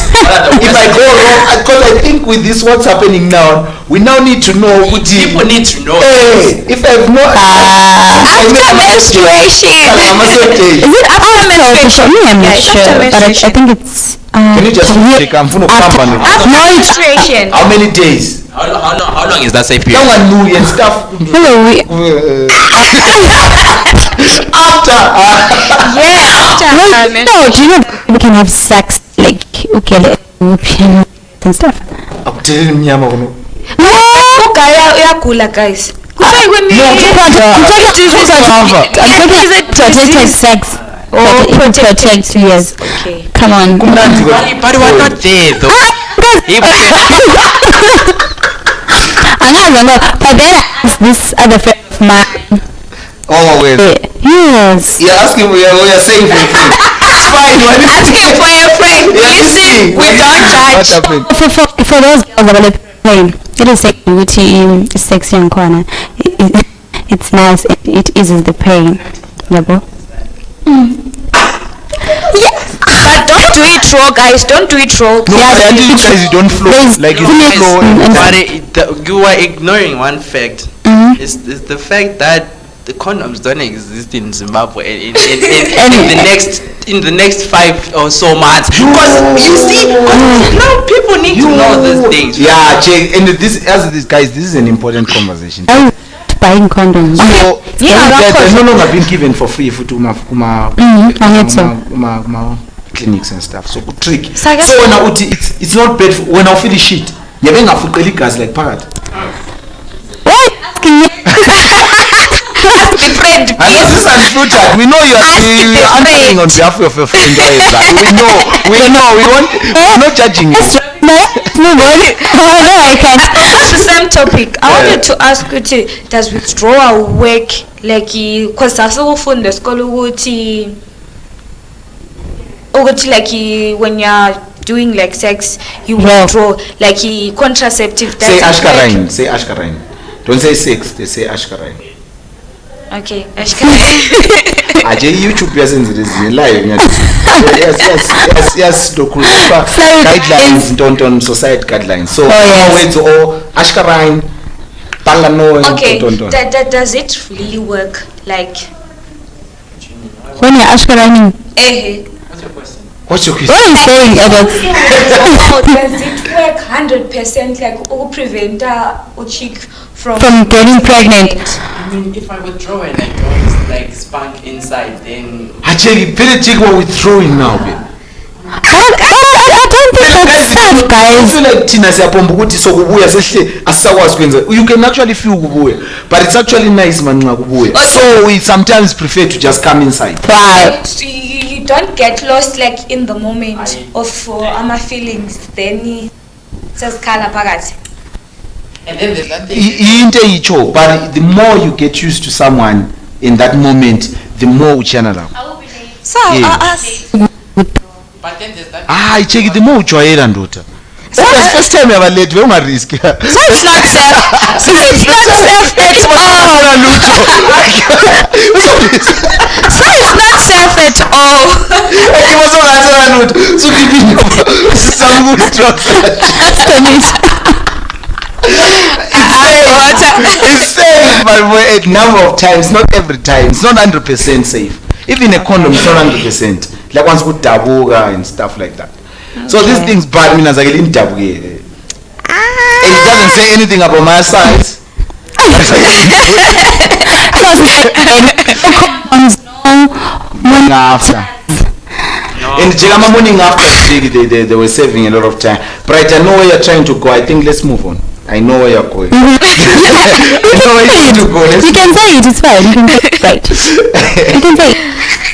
S1: If I go wrong, because I think with this what's happening now, we now need to know who
S4: People need to know.
S1: Hey, if I have no
S2: After menstruation.
S1: I'm a safe day.
S3: Is it after menstruation? I'm not
S2: Yeah, it's
S3: sure,
S2: after
S3: but I
S2: menstruation.
S3: think it's.
S1: Can you just check? I'm full of company.
S2: After menstruation.
S1: How many days?
S4: How long is that safe period?
S1: Someone new and stuff.
S3: Hello,
S1: After.
S2: Yeah, after
S3: no, do you know we can have sex like okay, like, and stuff?
S1: Akuthelela mnyama kuno.
S2: Ugaya uyagula guys. Kufike
S3: Protected sex.
S2: Oh,
S3: protect, yes.
S2: Okay.
S3: Come on.
S1: Kumnandi
S4: But we're not there though.
S3: I know, but then I asked this other friend of mine.
S1: Oh wait.
S3: Yes.
S1: You're asking we are saying for a friend. Fine, what is
S2: Asking for a friend.
S1: Yeah,
S2: Listen, we don't
S1: what
S2: judge.
S1: happened?
S3: For those girls that are playing, it is sexy and corner. It's nice. It eases the pain. Yabo.
S2: But don't do it raw, guys. Don't do it raw.
S1: No,
S3: Yeah,
S1: until you guys don't flow. Like you
S3: Yes.
S1: flow.
S4: But you are ignoring one fact. It's the fact that the condoms don't exist in Zimbabwe in the next 5 or so months. Because you see, now people need to know these things.
S1: Yeah, check. And this guys, this is an important conversation.
S3: I was buying condoms.
S1: So
S2: Yeah,
S1: that
S2: of
S1: has
S2: course.
S1: no longer been given for free for
S3: I heard so.
S1: clinics and stuff. So tricky. So
S2: Saka-
S1: when I it's not bad for, when I feel the shit. You have a gas like parrot.
S3: Why asking me?
S2: Friend,
S1: And this is unfiltered. We know you are answering on behalf of your friend. We know. We're not judging you.
S3: Move on. I can.
S2: it's the same topic. I wanted to ask you, does withdrawal work? Like, because I saw from the school, like when you're doing like sex, you withdraw like contraceptive.
S1: Say
S2: does it work?
S1: ashkarine. Say ashkarine. Don't say sex. They say ashkarine.
S2: Okay, ashkarine.
S1: Aje YouTube yasenze lezi live yes document guidelines on society guidelines. So words or ashkarine palano
S2: Okay, does it really work? Like,
S3: When you're ashkaraning,
S1: what's your
S3: what
S1: question?
S3: are you saying about?
S2: does it work 100% like prevent a chick from
S3: Getting pregnant?
S4: I mean, if I withdraw and I don't like spunk inside, then
S1: Acheki phela chick what we throwing now babe.
S3: I don't think that's safe, guys.
S1: Feel like thina siyapomba ukuthi sokubuya sehle asisakwazi kwenza. You can actually feel kubuya, but it's actually nice man nxa kubuya. So we sometimes prefer to just come inside.
S3: Why?
S2: So you don't get lost like in the moment of ama feelings, then sezikhala phakathi.
S4: and then there's that thing.
S1: Into icho, but the more you get used to someone in that moment, the more uchanela.
S2: So
S1: Yeah.
S4: But then there's that.
S1: Icheki the more ujwayela ndoda. First time you have a late, we don't risk.
S2: so it's not safe. So it's not safe at all. So it's not safe at all.
S1: It's safe, but a number of times, not every time. It's not 100% safe. Even a condom is not 100%. Like once with dabuga and stuff like that. So these things bad mean as I get in dabuga. And it doesn't say anything about my size. Morning after. In Jigama morning after they were saving a lot of time. But I know where you're trying to go. I think let's move on. I know where you're going. I know where you're trying to go.
S3: You can say it, it's fine. You can say it, right. You can say it.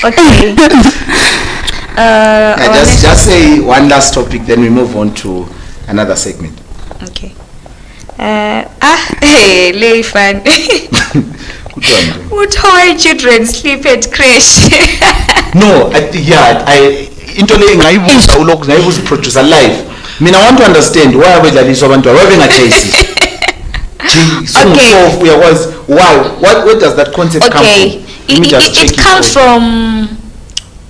S2: Okay.
S1: Just say one last topic, then we move on to another segment.
S2: Okay. Hey, lay fun. Would how children sleep at crash?
S1: No, into le ngayibuza ulokhu ngayibuza producer live. Mina I want to understand why abedlaliswa abantwana why bengajayisi. So uyakwazi why where does that concept come from?
S2: It comes from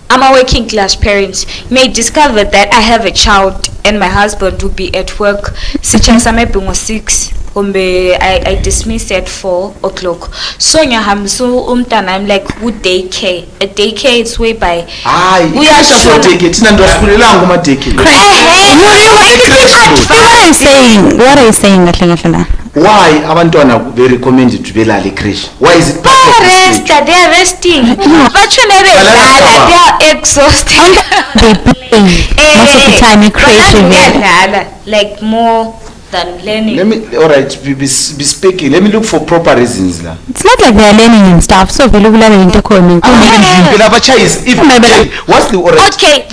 S2: I'm a working class parents. You may discover that I have a child and my husband will be at work. Sichasa maybe 6. I dismiss at 4 o'clock. So I'm like good daycare. A daycare is whereby
S1: we are sure take it.
S3: What are you saying?
S1: Why abantwana they recommended to be lali crash? Why is it
S2: rest? They are resting. They are exhausted.
S3: They play most of the time in crash.
S2: Like more than learning.
S1: Let me be speaking. Let me look for proper reasons now.
S3: It's not like they are learning and stuff. So we look at the
S1: what's the alright?
S2: Okay,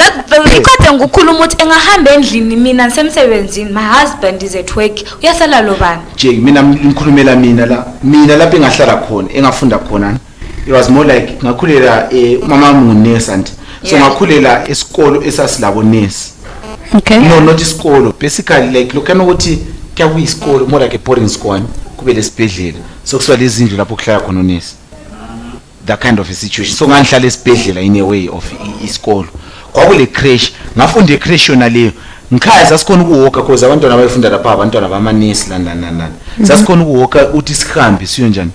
S2: my husband is at work. Uyasala lobani?
S1: Jay, mina ngikhulumela mina lapha engahlala khona engafunda khona. It was more like ngakhulela mama ngunesi and so ngakhulela esikolo esasilabo nesi.
S3: Okay.
S1: No, not isikolo. Basically like lokana ukuthi kuyakuyi isikolo more like a boarding school kube lesibhedlela. So kusuka lezindlu lapho kuhlala khona nesi. That kind of a situation. So ngangihlala esibhedlela in a way of isikolo. Kwakule crash. Ngafunda ecrash yona leyo. Ngikhaya sasikhona ukuwalka because abantwana abayifunda lapha abantwana bamanesi la. Sasikhona ukuwalka uthi sihambe siyo njani?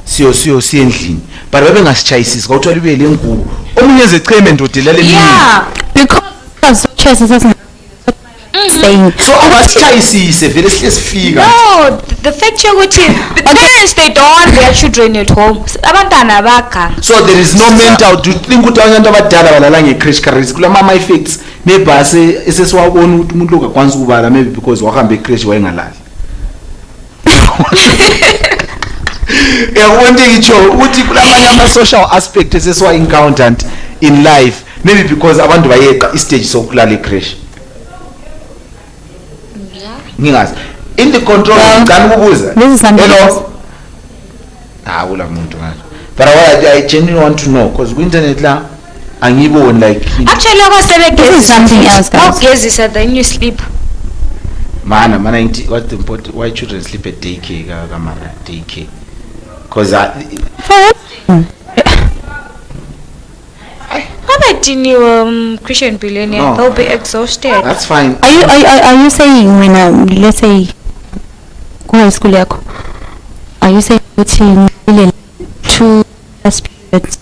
S1: Siyo endlini. But babengasitshayisisi kwathiwa libe lengubo. Omunye ezecheme ndodela le mini.
S2: Yeah.
S3: Because choices saying
S1: so abasitshayisise vele sifika.
S2: No, the fact which is the parents they don't want their children at home. Abantwana baka.
S1: So there is no mental. Do you think ukuthi abantu abadala balala nge-crash carries kula mama effects maybe esesiwabona ukuthi umuntu lokakwanisa ukubala maybe because wahamba e-crash wayengalali. One thing it show ukuthi kulamanye ama-social aspect esesiwa-encountered in life maybe because abantu bayeqa istage sokulala e-crash. Ngingazi in the control ngani kubuza hello ula muntu ngathi but I genuinely want to know because ku-internet la angiboni like
S2: actually
S3: this is something else guys.
S2: Guys is then you sleep
S1: mana what's the important why children sleep at daycare kamara daycare because
S2: Christian billionaire, they'll be exhausted.
S1: That's fine.
S3: Are you saying when let's say go to school are you saying putting really 2 periods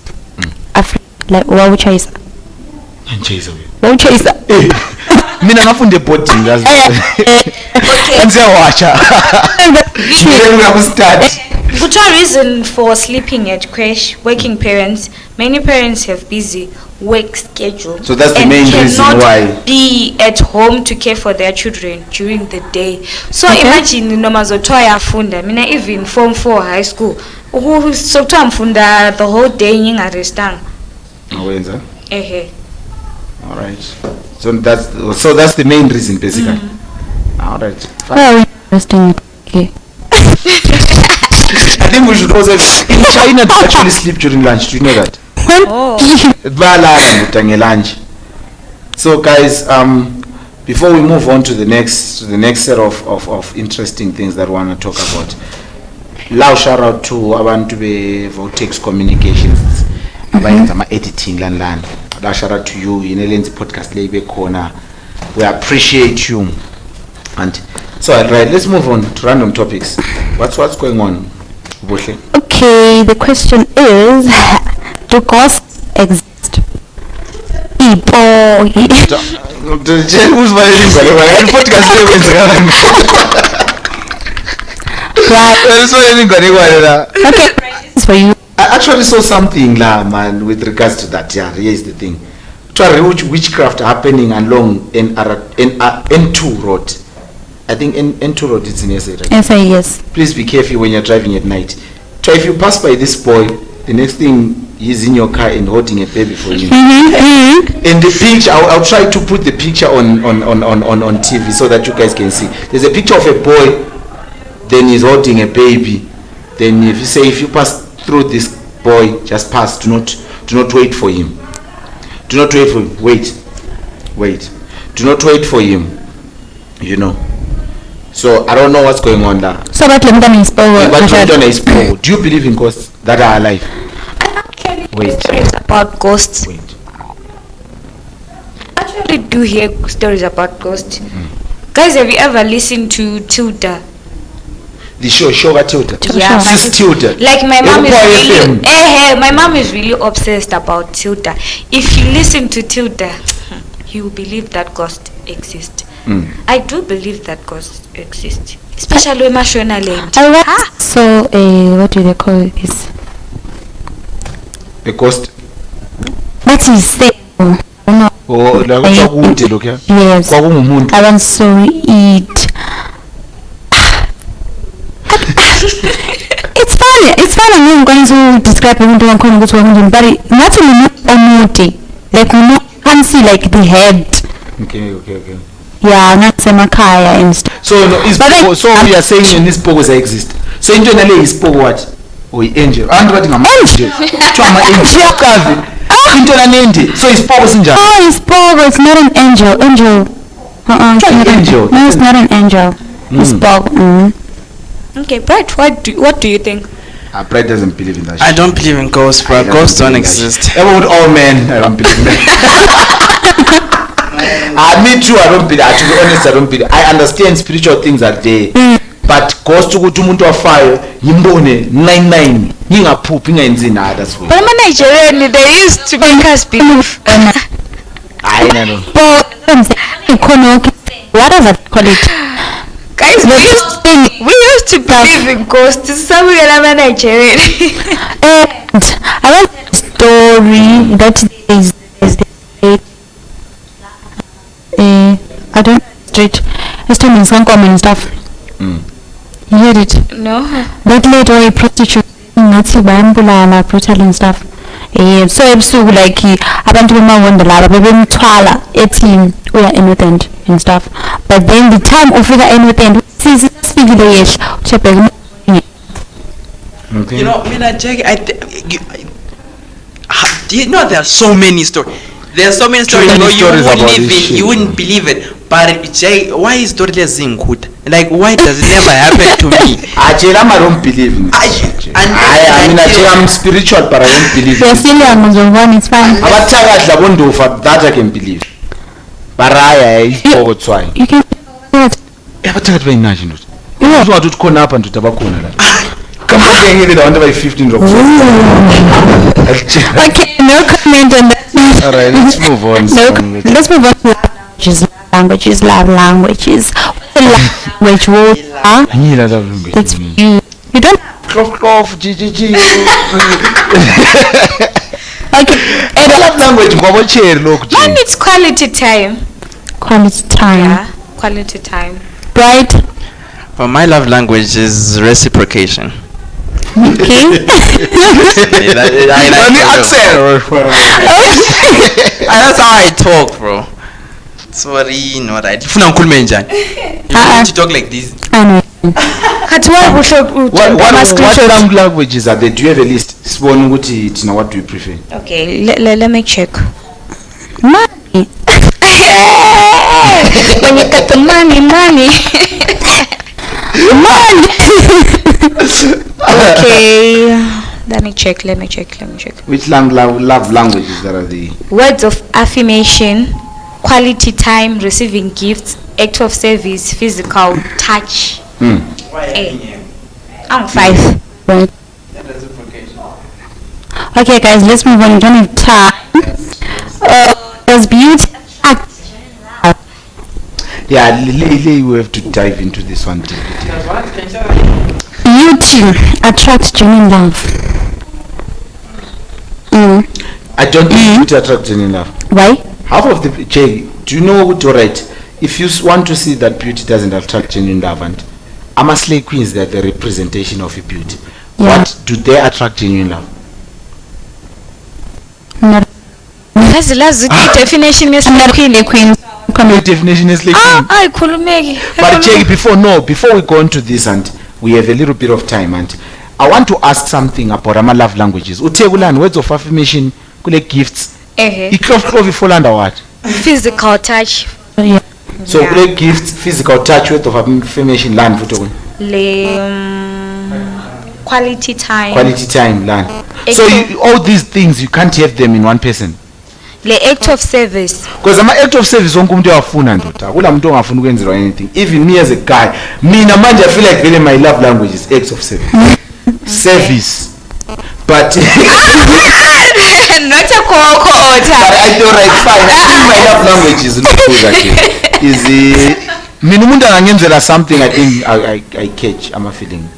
S3: after like what would chase? What chase?
S1: Mina ngafunde boarding guys. Anziyawatcha.
S2: Good reason for sleeping at crash. Working parents, many parents have busy work schedule.
S1: So that's the main reason why
S2: be at home to care for their children during the day. So imagine noma zothoya funda. Mina even form 4 high school. So to funda the whole day ngingarestanga.
S1: Awenza. All right. So that's the main reason basically. All right.
S3: Very interesting. Okay.
S1: I think we should also in China they actually sleep during lunch. Do you know that? Lunch. So guys, before we move on to the next set of interesting things that we want to talk about, loud shout out to abantu be Vortex Communications, abayenza editing lan. Loud shout out to you in Elenzi podcast lebe corner. We appreciate you. And so right, let's move on to random topics. What's going on?
S3: Okay, the question is, do ghosts exist? Okay, for you.
S1: I actually saw something man with regards to that. Yeah, here's the thing. Witchcraft happening along N2 road. I think N2 road is in SA, right?
S3: SA, yes.
S1: Please be careful when you're driving at night. So if you pass by this boy, the next thing he's in your car and holding a baby for you. In the picture, I'll try to put the picture on TV so that you guys can see. There's a picture of a boy, then he's holding a baby. Then if you pass through this boy, just pass. Do not wait for him. Do not wait for him. Wait. Do not wait for him. You know. So I don't know what's going on there.
S3: So what do
S1: you believe in ghosts that are alive? Wait.
S2: Stories about ghosts.
S1: Wait.
S2: I actually do hear stories about ghosts. Guys, have you ever listened to Tilda?
S1: The show got Tilda.
S2: Yeah.
S1: She's Tilda.
S2: Like my mom is really, my mom is really obsessed about Tilda. If you listen to Tilda, you will believe that ghosts exist. I do believe that ghosts exist, especially in Mashona Land.
S3: So what do they call this?
S1: The ghost.
S3: What is it?
S1: Oh,
S3: yes. I want to eat. It's funny. I'm going to describe it, but not only like you can't see like the head.
S1: Okay.
S3: Yeah, not Semakaya and stuff.
S1: So we are saying in this pogos exist. So in general is pogo what? Angel. Angel. So it's pogos in general.
S3: Oh, it's pogo. It's not an angel. Angel.
S1: Angel.
S3: No, it's not an angel. It's pogo.
S2: Okay, Brett, what do you think?
S1: Brett doesn't believe in that shit.
S4: I don't believe in ghosts, bro. Ghosts don't exist.
S1: Everyone, all men, I don't believe in that. Me too, I don't believe. To be honest, I don't believe. I understand spiritual things are there, but ghost to go to muntu fire, yimbone 99, yingaphuphi ingenzi nada that's way.
S2: But in Nigeria, they used to make us believe.
S1: I know.
S3: What does that call it?
S2: Guys, we used to believe in ghosts. Somewhere in Nigeria.
S3: And I want a story that is I don't know street. It's telling me some common stuff. You heard it?
S2: No.
S3: That lady or a prostitute Nazi bambula like brutal and stuff. So ebusuku like abantu bemawonda laba bebemthwala ethi uya innocent and stuff. But then the time ufika innocent sisikile yehla uchebheka.
S4: You know, Jackie, do you know there are so many stories? There are so many stories you wouldn't believe it. But Jay, why is story good? Like, why does it never happen to me?
S1: I don't believe in it. I'm spiritual, but I don't believe in it.
S3: It's fine.
S1: That I can believe. But I forgot why.
S3: You can what?
S1: Come on, I 15
S3: Okay, no comment on that.
S1: Alright, let's move on.
S3: Let's move on to love languages. Which will that's you don't
S1: cough GGG.
S3: Okay.
S1: Love language
S2: Mine it's quality time.
S3: Yeah,
S2: quality time.
S3: Right?
S4: Well, my love language is reciprocation.
S3: Okay.
S4: That's how I talk, bro. Sorry, no, right. To talk like this.
S1: What languages are there? Do you have a list? What do you prefer?
S2: Okay, let me check.
S3: Money.
S2: When you got the money. Okay, let me check.
S1: Which love languages that are the
S2: words of affirmation, quality time, receiving gifts, act of service, physical touch. I'm 5.
S3: Right. Okay, guys, let's move on. We don't have time. There's beauty.
S1: Yeah, we have to dive into this one.
S3: Beauty attracts genuine love.
S1: I don't think beauty attracts genuine love.
S3: Why?
S1: Half of the Jay, do you know what to write? If you want to see that beauty doesn't attract genuine love, and Amaslay queens, they're the representation of a beauty.
S3: Yeah.
S1: What do they attract genuine love?
S3: Not.
S2: That's the last definition is
S3: queen.
S1: Definition is like
S2: could make.
S1: But Jay, before we go into this, and we have a little bit of time, and I want to ask something about ama love languages. Uthe kulani words of affirmation kule gifts. Iklove fall under what?
S2: Physical touch.
S3: Yeah.
S1: So kule gifts, physical touch, words of affirmation land futhi.
S2: Quality time.
S1: Quality time land. So all these things you can't have them in one person.
S2: Le act of service.
S1: Because ama act of service wonke umuntu uyafuna ndoda. Kula muntu ongafuna ukwenzelwa anything. Even me as a guy, mina manje I feel like really my love language is acts of service. Service. But
S2: Not a co-ota.
S1: I feel like fine. I think my love language is not good actually. Is mina umuntu angenzela something I think I catch. I'm a feeling.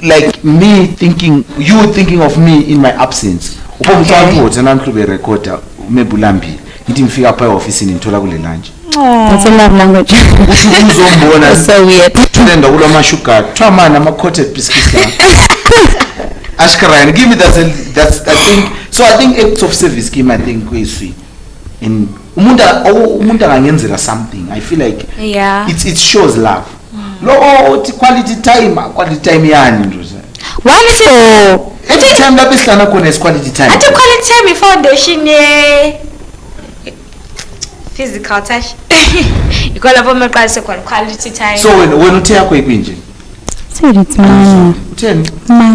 S1: Like me thinking, you thinking of me in my absence. Upomuthampho nanklube recorder mebulambi. Ngithi ngifika pha office ngithola kule lunch.
S3: That's a love language.
S1: Uzombona
S3: so weird.
S1: Thulenda kulo mashuga, twamana ama coated biscuits la. Ashkara, give me that's I think so I think acts of service game I think kuyiswi. In umuntu angenzela something. I feel like it shows love. Lo quality time yani ndoza.
S2: One is
S1: every time lapho sihlana khona is quality time.
S2: Ati quality time foundation physical touch. Ikola lapho meqalise khona quality time.
S1: So wena uthe yakho ikwinje?
S3: So it's mine.
S1: Utheni?